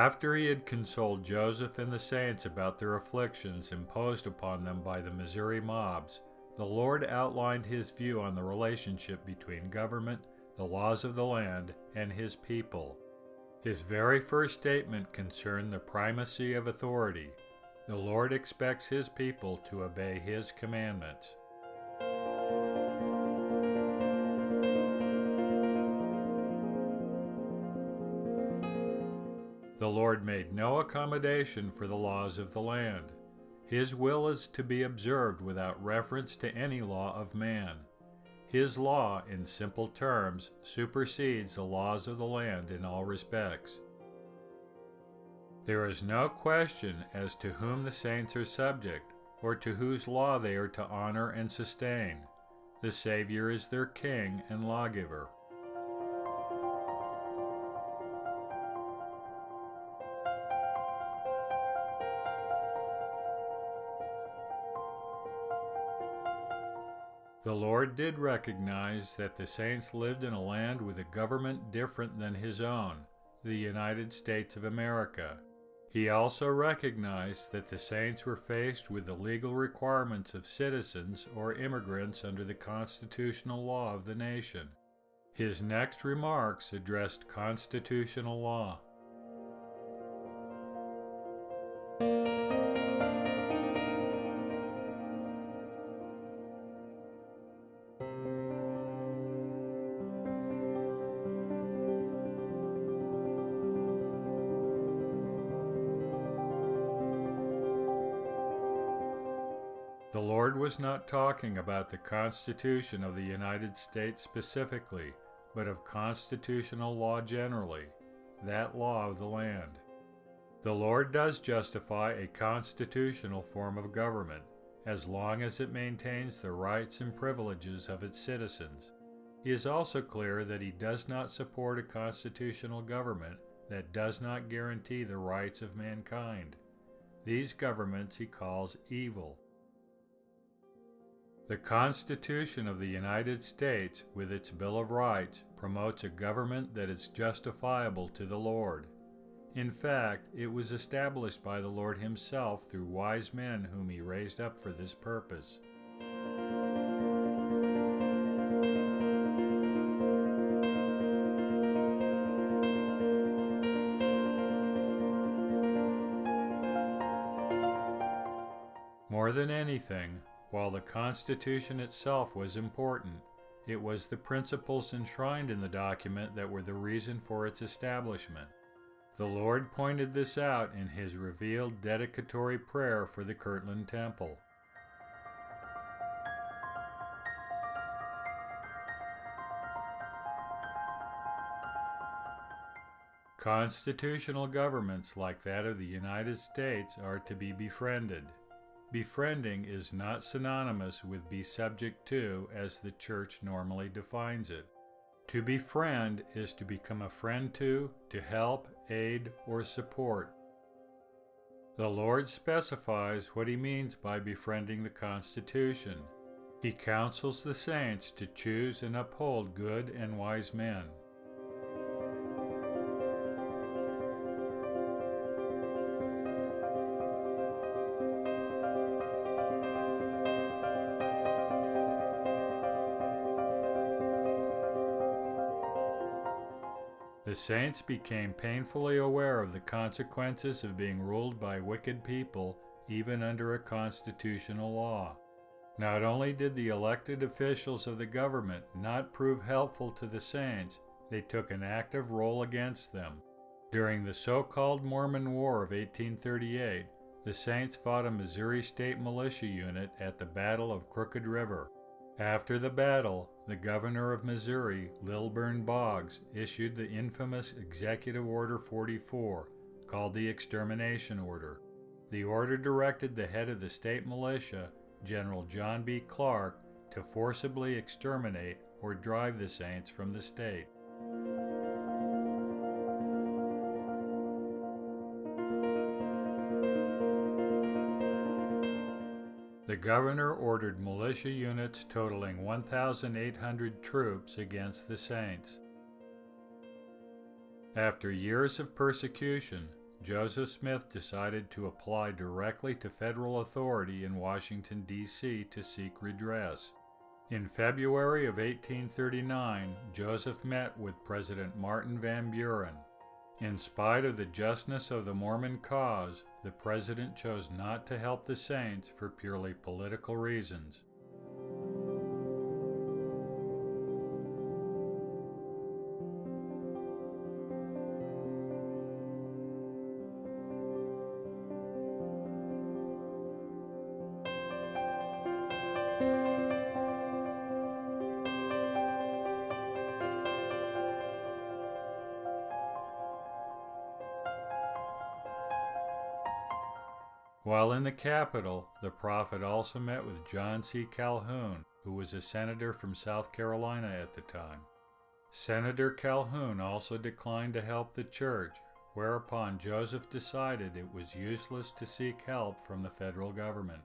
After he had consoled Joseph and the saints about their afflictions imposed upon them by the Missouri mobs, the Lord outlined his view on the relationship between government, the laws of the land, and his people. His very first statement concerned the primacy of authority. The Lord expects his people to obey his commandments. The Lord made no accommodation for the laws of the land. His will is to be observed without reference to any law of man. His law, in simple terms, supersedes the laws of the land in all respects. There is no question as to whom the saints are subject, or to whose law they are to honor and sustain. The Savior is their king and lawgiver. The Lord did recognize that the saints lived in a land with a government different than his own, the United States of America. He also recognized that the saints were faced with the legal requirements of citizens or immigrants under the constitutional law of the nation. His next remarks addressed constitutional law. The Lord was not talking about the Constitution of the United States specifically, but of constitutional law generally, that law of the land. The Lord does justify a constitutional form of government, as long as it maintains the rights and privileges of its citizens. He is also clear that he does not support a constitutional government that does not guarantee the rights of mankind. These governments he calls evil. The Constitution of the United States, with its Bill of Rights, promotes a government that is justifiable to the Lord. In fact, it was established by the Lord himself through wise men whom he raised up for this purpose. More than anything, while the Constitution itself was important, it was the principles enshrined in the document that were the reason for its establishment. The Lord pointed this out in his revealed dedicatory prayer for the Kirtland Temple. Constitutional governments like that of the United States are to be befriended. Befriending is not synonymous with be subject to as the Church normally defines it. To befriend is to become a friend to help, aid, or support. The Lord specifies what he means by befriending the Constitution. He counsels the saints to choose and uphold good and wise men. The saints became painfully aware of the consequences of being ruled by wicked people, even under a constitutional law. Not only did the elected officials of the government not prove helpful to the saints, they took an active role against them. During the so-called Mormon War of 1838, the saints fought a Missouri State militia unit at the Battle of Crooked River. After the battle, the governor of Missouri, Lilburn Boggs, issued the infamous Executive Order 44, called the Extermination Order. The order directed the head of the state militia, General John B. Clark, to forcibly exterminate or drive the saints from the state. The governor ordered militia units totaling 1,800 troops against the saints. After years of persecution, Joseph Smith decided to apply directly to federal authority in Washington, D.C. to seek redress. In February of 1839, Joseph met with President Martin Van Buren. In spite of the justness of the Mormon cause, the president chose not to help the saints for purely political reasons. While in the capital, the prophet also met with John C. Calhoun, who was a senator from South Carolina at the time. Senator Calhoun also declined to help the church, whereupon Joseph decided it was useless to seek help from the federal government.